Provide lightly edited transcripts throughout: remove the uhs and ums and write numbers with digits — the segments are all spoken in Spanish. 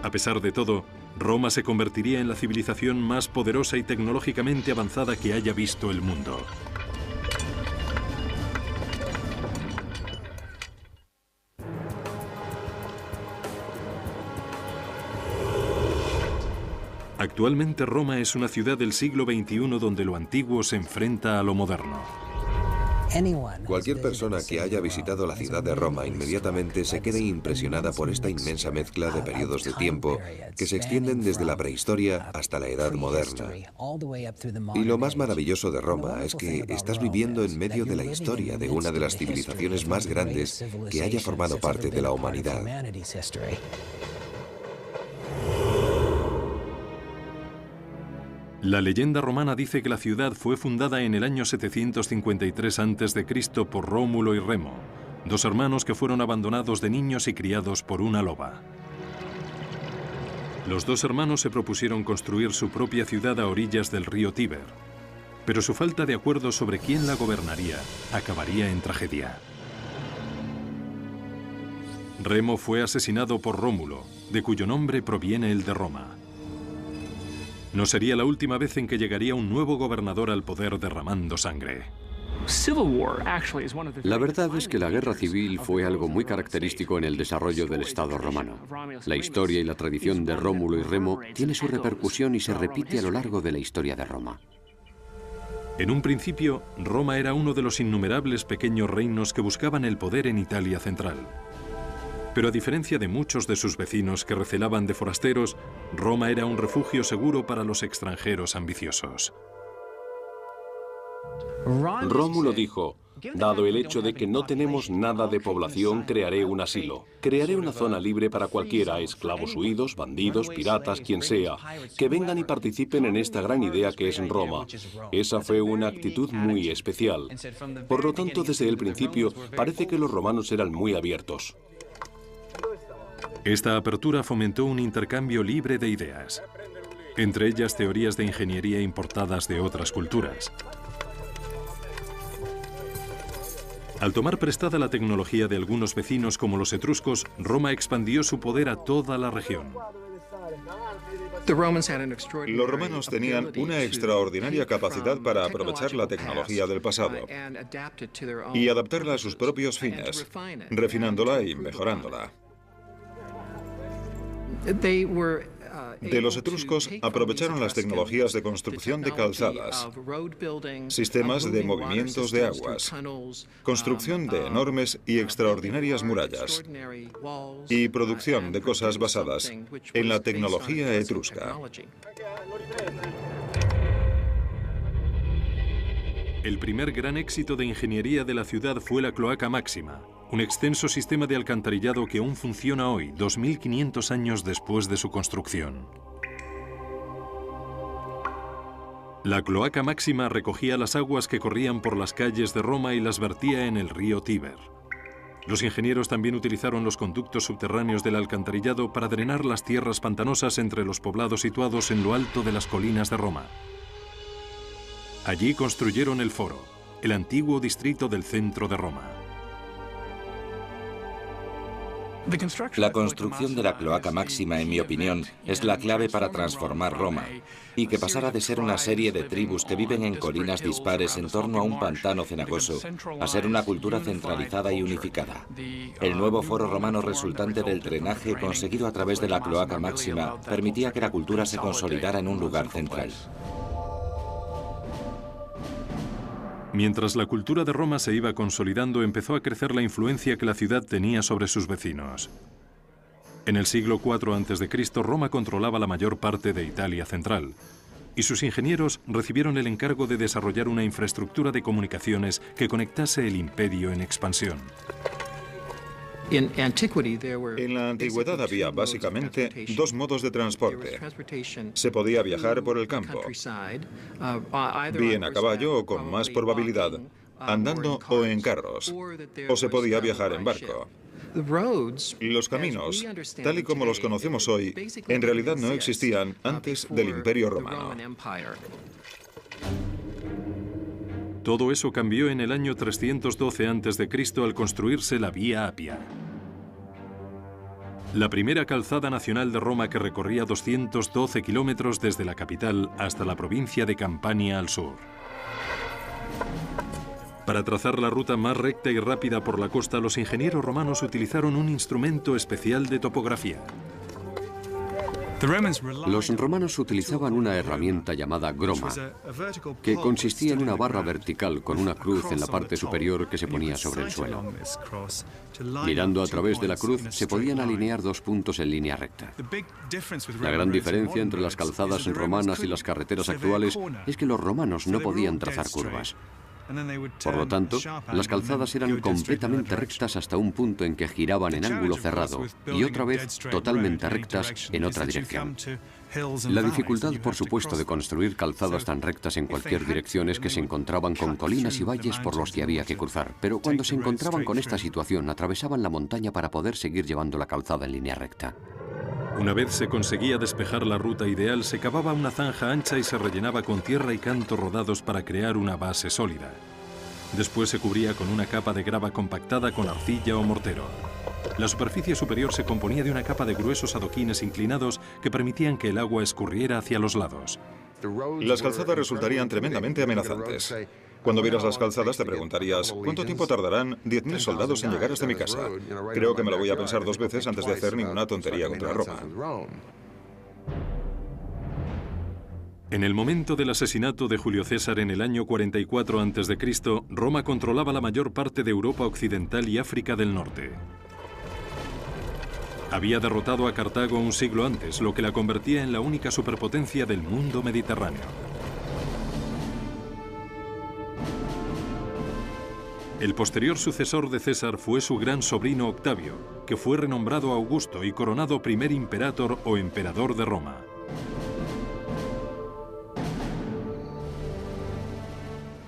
A pesar de todo, Roma se convertiría en la civilización más poderosa y tecnológicamente avanzada que haya visto el mundo. Actualmente Roma es una ciudad del siglo XXI donde lo antiguo se enfrenta a lo moderno. Cualquier persona que haya visitado la ciudad de Roma inmediatamente se quede impresionada por esta inmensa mezcla de periodos de tiempo que se extienden desde la prehistoria hasta la edad moderna. Y lo más maravilloso de Roma es que estás viviendo en medio de la historia de una de las civilizaciones más grandes que haya formado parte de la humanidad. La leyenda romana dice que la ciudad fue fundada en el año 753 a.C. por Rómulo y Remo, dos hermanos que fueron abandonados de niños y criados por una loba. Los dos hermanos se propusieron construir su propia ciudad a orillas del río Tíber, pero su falta de acuerdo sobre quién la gobernaría acabaría en tragedia. Remo fue asesinado por Rómulo, de cuyo nombre proviene el de Roma. No sería la última vez en que llegaría un nuevo gobernador al poder derramando sangre. La verdad es que la guerra civil fue algo muy característico en el desarrollo del Estado romano. La historia y la tradición de Rómulo y Remo tiene su repercusión y se repite a lo largo de la historia de Roma. En un principio, Roma era uno de los innumerables pequeños reinos que buscaban el poder en Italia central. Pero a diferencia de muchos de sus vecinos que recelaban de forasteros, Roma era un refugio seguro para los extranjeros ambiciosos. Rómulo dijo: dado el hecho de que no tenemos nada de población, crearé un asilo. Crearé una zona libre para cualquiera, esclavos huidos, bandidos, piratas, quien sea, que vengan y participen en esta gran idea que es Roma. Esa fue una actitud muy especial. Por lo tanto, desde el principio, parece que los romanos eran muy abiertos. Esta apertura fomentó un intercambio libre de ideas, entre ellas teorías de ingeniería importadas de otras culturas. Al tomar prestada la tecnología de algunos vecinos como los etruscos, Roma expandió su poder a toda la región. Los romanos tenían una extraordinaria capacidad para aprovechar la tecnología del pasado y adaptarla a sus propios fines, refinándola y mejorándola. De los etruscos aprovecharon las tecnologías de construcción de calzadas, sistemas de movimientos de aguas, construcción de enormes y extraordinarias murallas y producción de cosas basadas en la tecnología etrusca. El primer gran éxito de ingeniería de la ciudad fue la Cloaca Máxima, un extenso sistema de alcantarillado que aún funciona hoy, 2500 años después de su construcción. La Cloaca Máxima recogía las aguas que corrían por las calles de Roma y las vertía en el río Tíber. Los ingenieros también utilizaron los conductos subterráneos del alcantarillado para drenar las tierras pantanosas entre los poblados situados en lo alto de las colinas de Roma. Allí construyeron el Foro, el antiguo distrito del centro de Roma. La construcción de la Cloaca Máxima, en mi opinión, es la clave para transformar Roma y que pasara de ser una serie de tribus que viven en colinas dispares en torno a un pantano cenagoso a ser una cultura centralizada y unificada. El nuevo foro romano resultante del drenaje conseguido a través de la Cloaca Máxima permitía que la cultura se consolidara en un lugar central. Mientras la cultura de Roma se iba consolidando, empezó a crecer la influencia que la ciudad tenía sobre sus vecinos. En el siglo IV a.C., Roma controlaba la mayor parte de Italia central, y sus ingenieros recibieron el encargo de desarrollar una infraestructura de comunicaciones que conectase el imperio en expansión. En la antigüedad había básicamente dos modos de transporte. Se podía viajar por el campo, bien a caballo o con más probabilidad, andando o en carros, o se podía viajar en barco. Los caminos, tal y como los conocemos hoy, en realidad no existían antes del Imperio Romano. Todo eso cambió en el año 312 a.C. al construirse la Vía Apia. La primera calzada nacional de Roma que recorría 212 kilómetros desde la capital hasta la provincia de Campania al sur. Para trazar la ruta más recta y rápida por la costa, los ingenieros romanos utilizaron un instrumento especial de topografía. Los romanos utilizaban una herramienta llamada groma, que consistía en una barra vertical con una cruz en la parte superior que se ponía sobre el suelo. Mirando a través de la cruz se podían alinear dos puntos en línea recta. La gran diferencia entre las calzadas romanas y las carreteras actuales es que los romanos no podían trazar curvas. Por lo tanto, las calzadas eran completamente rectas hasta un punto en que giraban en ángulo cerrado y otra vez totalmente rectas en otra dirección. La dificultad, por supuesto, de construir calzadas tan rectas en cualquier dirección es que se encontraban con colinas y valles por los que había que cruzar, pero cuando se encontraban con esta situación, atravesaban la montaña para poder seguir llevando la calzada en línea recta. Una vez se conseguía despejar la ruta ideal, se cavaba una zanja ancha y se rellenaba con tierra y cantos rodados para crear una base sólida. Después se cubría con una capa de grava compactada con arcilla o mortero. La superficie superior se componía de una capa de gruesos adoquines inclinados que permitían que el agua escurriera hacia los lados. Las calzadas resultarían tremendamente amenazantes. Cuando vieras las calzadas te preguntarías, ¿cuánto tiempo tardarán 10.000 soldados en llegar hasta mi casa? Creo que me lo voy a pensar dos veces antes de hacer ninguna tontería contra Roma. En el momento del asesinato de Julio César en el año 44 a.C., Roma controlaba la mayor parte de Europa occidental y África del norte. Había derrotado a Cartago un siglo antes, lo que la convertía en la única superpotencia del mundo mediterráneo. El posterior sucesor de César fue su gran sobrino Octavio, que fue renombrado Augusto y coronado primer imperator o emperador de Roma.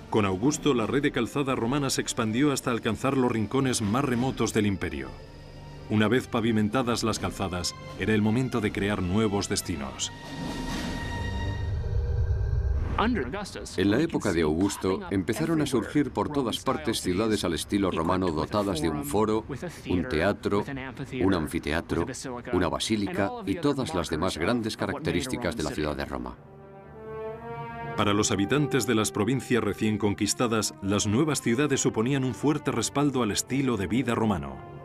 Con Augusto, la red de calzada romana se expandió hasta alcanzar los rincones más remotos del imperio. Una vez pavimentadas las calzadas, era el momento de crear nuevos destinos. En la época de Augusto, empezaron a surgir por todas partes ciudades al estilo romano dotadas de un foro, un teatro, un anfiteatro, una basílica y todas las demás grandes características de la ciudad de Roma. Para los habitantes de las provincias recién conquistadas, las nuevas ciudades suponían un fuerte respaldo al estilo de vida romano.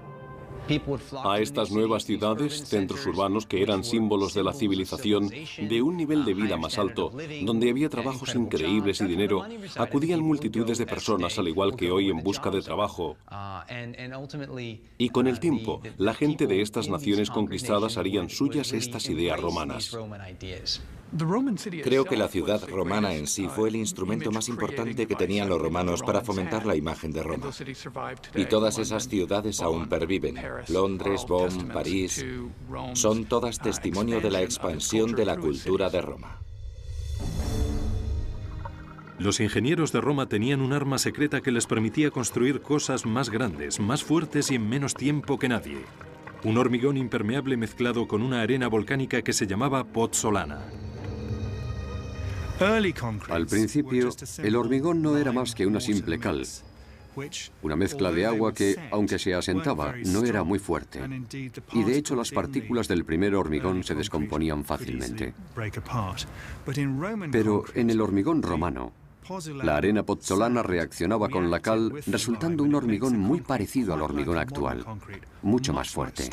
A estas nuevas ciudades, centros urbanos que eran símbolos de la civilización, de un nivel de vida más alto, donde había trabajos increíbles y dinero, acudían multitudes de personas al igual que hoy en busca de trabajo. Y con el tiempo, la gente de estas naciones conquistadas harían suyas estas ideas romanas. Creo que la ciudad romana en sí fue el instrumento más importante que tenían los romanos para fomentar la imagen de Roma. Y todas esas ciudades aún perviven. Londres, Bonn, París, son todas testimonio de la expansión de la cultura de Roma. Los ingenieros de Roma tenían un arma secreta que les permitía construir cosas más grandes, más fuertes y en menos tiempo que nadie. Un hormigón impermeable mezclado con una arena volcánica que se llamaba pozzolana. Al principio, el hormigón no era más que una simple cal, una mezcla de agua que, aunque se asentaba, no era muy fuerte. Y de hecho las partículas del primer hormigón se descomponían fácilmente. Pero en el hormigón romano, la arena pozzolana reaccionaba con la cal, resultando un hormigón muy parecido al hormigón actual, mucho más fuerte.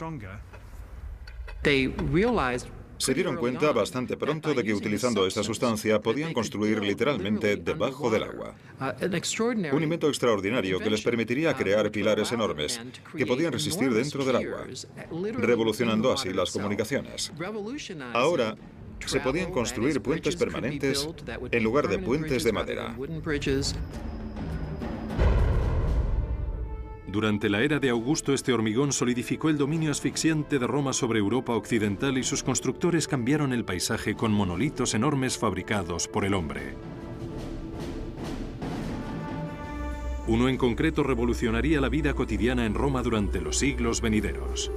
Se dieron cuenta bastante pronto de que utilizando esta sustancia podían construir literalmente debajo del agua. Un invento extraordinario que les permitiría crear pilares enormes que podían resistir dentro del agua, revolucionando así las comunicaciones. Ahora, se podían construir puentes permanentes en lugar de puentes de madera. Durante la era de Augusto, este hormigón solidificó el dominio asfixiante de Roma sobre Europa occidental y sus constructores cambiaron el paisaje con monolitos enormes fabricados por el hombre. Uno en concreto revolucionaría la vida cotidiana en Roma durante los siglos venideros.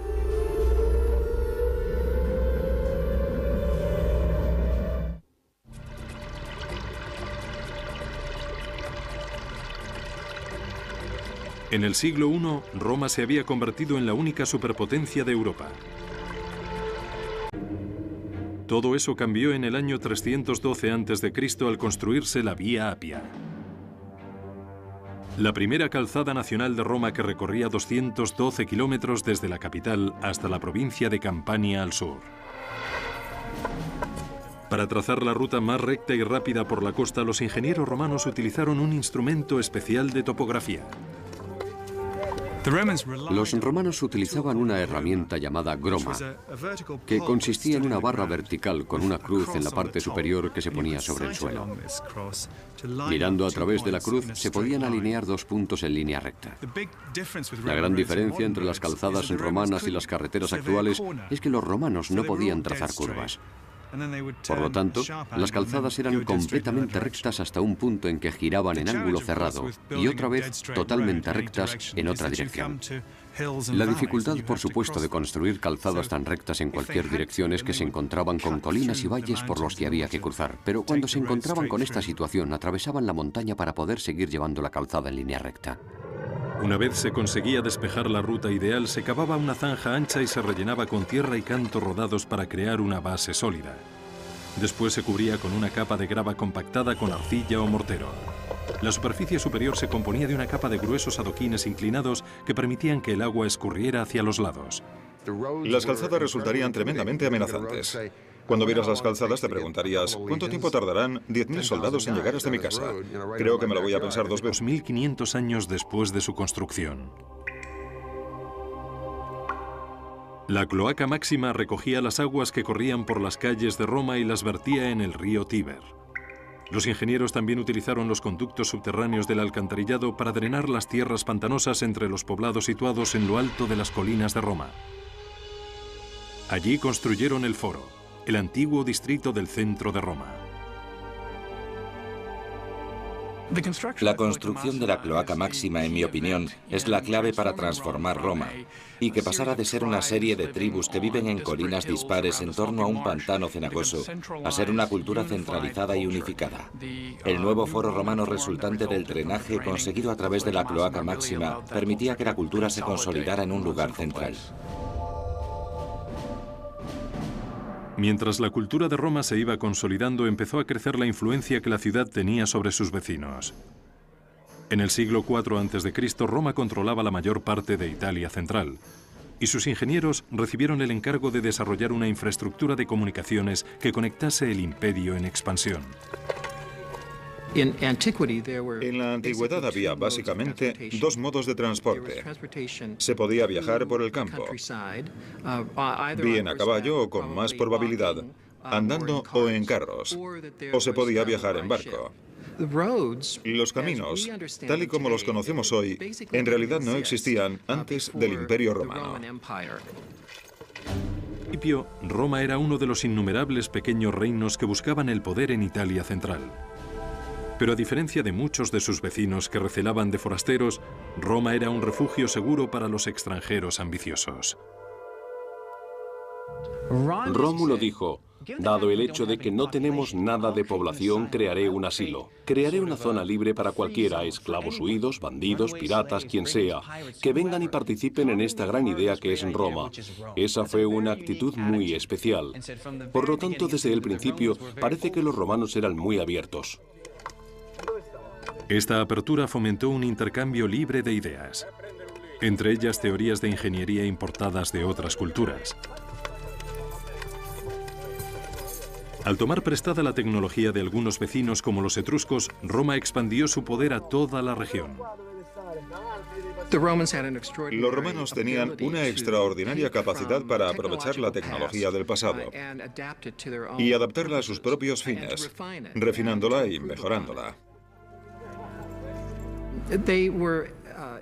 En el siglo I, Roma se había convertido en la única superpotencia de Europa. Todo eso cambió en el año 312 a.C. al construirse la Vía Apia, la primera calzada nacional de Roma que recorría 212 kilómetros desde la capital hasta la provincia de Campania al sur. Para trazar la ruta más recta y rápida por la costa, los ingenieros romanos utilizaron un instrumento especial de topografía. Los romanos utilizaban una herramienta llamada groma, que consistía en una barra vertical con una cruz en la parte superior que se ponía sobre el suelo. Mirando a través de la cruz se podían alinear dos puntos en línea recta. La gran diferencia entre las calzadas romanas y las carreteras actuales es que los romanos no podían trazar curvas. Por lo tanto, las calzadas eran completamente rectas hasta un punto en que giraban en ángulo cerrado y otra vez totalmente rectas en otra dirección. La dificultad, por supuesto, de construir calzadas tan rectas en cualquier dirección es que se encontraban con colinas y valles por los que había que cruzar, pero cuando se encontraban con esta situación, atravesaban la montaña para poder seguir llevando la calzada en línea recta. Una vez se conseguía despejar la ruta ideal, se cavaba una zanja ancha y se rellenaba con tierra y canto rodados para crear una base sólida. Después se cubría con una capa de grava compactada con arcilla o mortero. La superficie superior se componía de una capa de gruesos adoquines inclinados que permitían que el agua escurriera hacia los lados. Las calzadas resultarían tremendamente amenazantes. Cuando vieras las calzadas te preguntarías, ¿cuánto tiempo tardarán 10.000 soldados en llegar hasta mi casa? Creo que me lo voy a pensar dos veces. 2.500 años después de su construcción. La cloaca máxima recogía las aguas que corrían por las calles de Roma y las vertía en el río Tíber. Los ingenieros también utilizaron los conductos subterráneos del alcantarillado para drenar las tierras pantanosas entre los poblados situados en lo alto de las colinas de Roma. Allí construyeron el Foro, el antiguo distrito del centro de Roma. La construcción de la cloaca máxima, en mi opinión, es la clave para transformar Roma y que pasara de ser una serie de tribus que viven en colinas dispares en torno a un pantano cenagoso a ser una cultura centralizada y unificada. El nuevo foro romano resultante del drenaje conseguido a través de la cloaca máxima permitía que la cultura se consolidara en un lugar central. Mientras la cultura de Roma se iba consolidando, empezó a crecer la influencia que la ciudad tenía sobre sus vecinos. En el siglo IV a.C., Roma controlaba la mayor parte de Italia central, y sus ingenieros recibieron el encargo de desarrollar una infraestructura de comunicaciones que conectase el imperio en expansión. En la antigüedad había básicamente dos modos de transporte. Se podía viajar por el campo, bien a caballo o con más probabilidad, andando o en carros, o se podía viajar en barco. Los caminos, tal y como los conocemos hoy, en realidad no existían antes del Imperio Romano. Al principio, Roma era uno de los innumerables pequeños reinos que buscaban el poder en Italia central. Pero a diferencia de muchos de sus vecinos que recelaban de forasteros, Roma era un refugio seguro para los extranjeros ambiciosos. Rómulo dijo, dado el hecho de que no tenemos nada de población, crearé un asilo. Crearé una zona libre para cualquiera, esclavos huidos, bandidos, piratas, quien sea, que vengan y participen en esta gran idea que es Roma. Esa fue una actitud muy especial. Por lo tanto, desde el principio, parece que los romanos eran muy abiertos. Esta apertura fomentó un intercambio libre de ideas, entre ellas teorías de ingeniería importadas de otras culturas. Al tomar prestada la tecnología de algunos vecinos como los etruscos, Roma expandió su poder a toda la región. Los romanos tenían una extraordinaria capacidad para aprovechar la tecnología del pasado y adaptarla a sus propios fines, refinándola y mejorándola.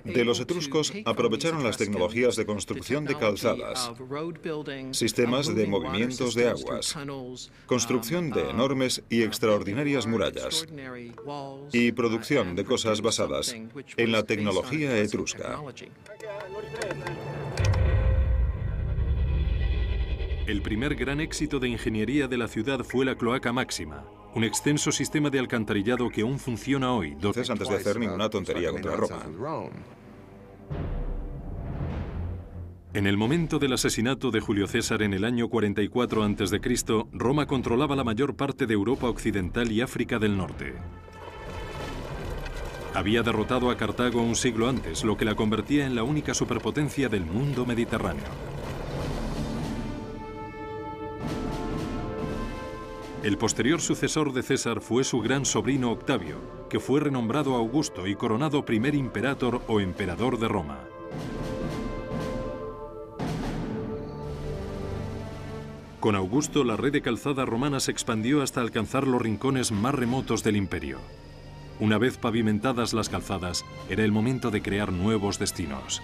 De los etruscos aprovecharon las tecnologías de construcción de calzadas, sistemas de movimientos de aguas, construcción de enormes y extraordinarias murallas y producción de cosas basadas en la tecnología etrusca. El primer gran éxito de ingeniería de la ciudad fue la cloaca máxima, un extenso sistema de alcantarillado que aún funciona hoy. Antes de hacer ninguna tontería contra Roma. En el momento del asesinato de Julio César en el año 44 a.C., Roma controlaba la mayor parte de Europa occidental y África del Norte. Había derrotado a Cartago un siglo antes, lo que la convertía en la única superpotencia del mundo mediterráneo. El posterior sucesor de César fue su gran sobrino Octavio, que fue renombrado Augusto y coronado primer imperator o emperador de Roma. Con Augusto, la red de calzada romana se expandió hasta alcanzar los rincones más remotos del imperio. Una vez pavimentadas las calzadas, era el momento de crear nuevos destinos.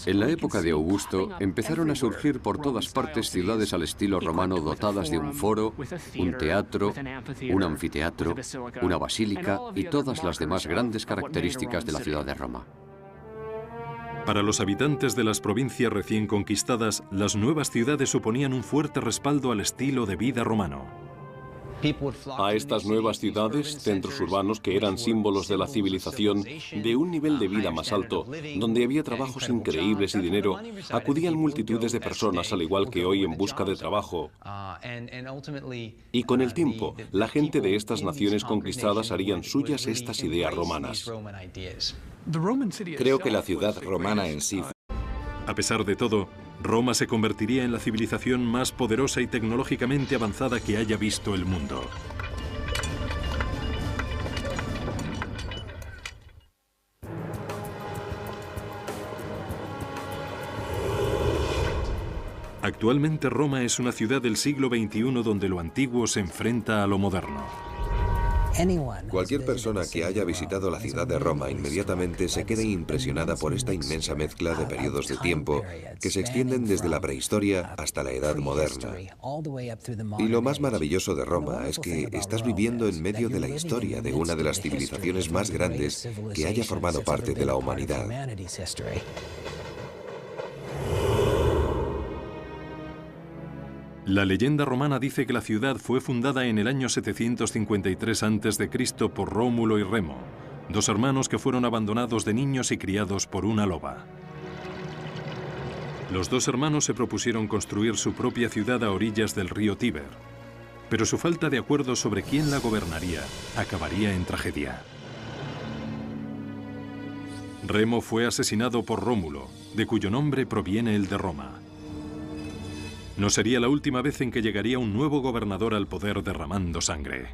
En la época de Augusto, empezaron a surgir por todas partes ciudades al estilo romano dotadas de un foro, un teatro, un anfiteatro, una basílica y todas las demás grandes características de la ciudad de Roma. Para los habitantes de las provincias recién conquistadas, las nuevas ciudades suponían un fuerte respaldo al estilo de vida romano. A estas nuevas ciudades, centros urbanos que eran símbolos de la civilización, de un nivel de vida más alto, donde había trabajos increíbles y dinero, acudían multitudes de personas, al igual que hoy, en busca de trabajo. Y con el tiempo, la gente de estas naciones conquistadas harían suyas estas ideas romanas. Creo que la ciudad romana en sí... A pesar de todo, Roma se convertiría en la civilización más poderosa y tecnológicamente avanzada que haya visto el mundo. Actualmente Roma es una ciudad del siglo XXI donde lo antiguo se enfrenta a lo moderno. Cualquier persona que haya visitado la ciudad de Roma inmediatamente se quede impresionada por esta inmensa mezcla de periodos de tiempo que se extienden desde la prehistoria hasta la edad moderna. Y lo más maravilloso de Roma es que estás viviendo en medio de la historia de una de las civilizaciones más grandes que haya formado parte de la humanidad. La leyenda romana dice que la ciudad fue fundada en el año 753 a.C. por Rómulo y Remo, dos hermanos que fueron abandonados de niños y criados por una loba. Los dos hermanos se propusieron construir su propia ciudad a orillas del río Tíber, pero su falta de acuerdo sobre quién la gobernaría acabaría en tragedia. Remo fue asesinado por Rómulo, de cuyo nombre proviene el de Roma. No sería la última vez en que llegaría un nuevo gobernador al poder derramando sangre.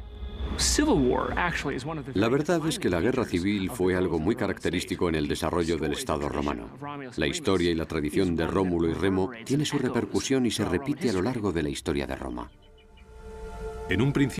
La verdad es que la guerra civil fue algo muy característico en el desarrollo del Estado romano. La historia y la tradición de Rómulo y Remo tiene su repercusión y se repite a lo largo de la historia de Roma. En un principio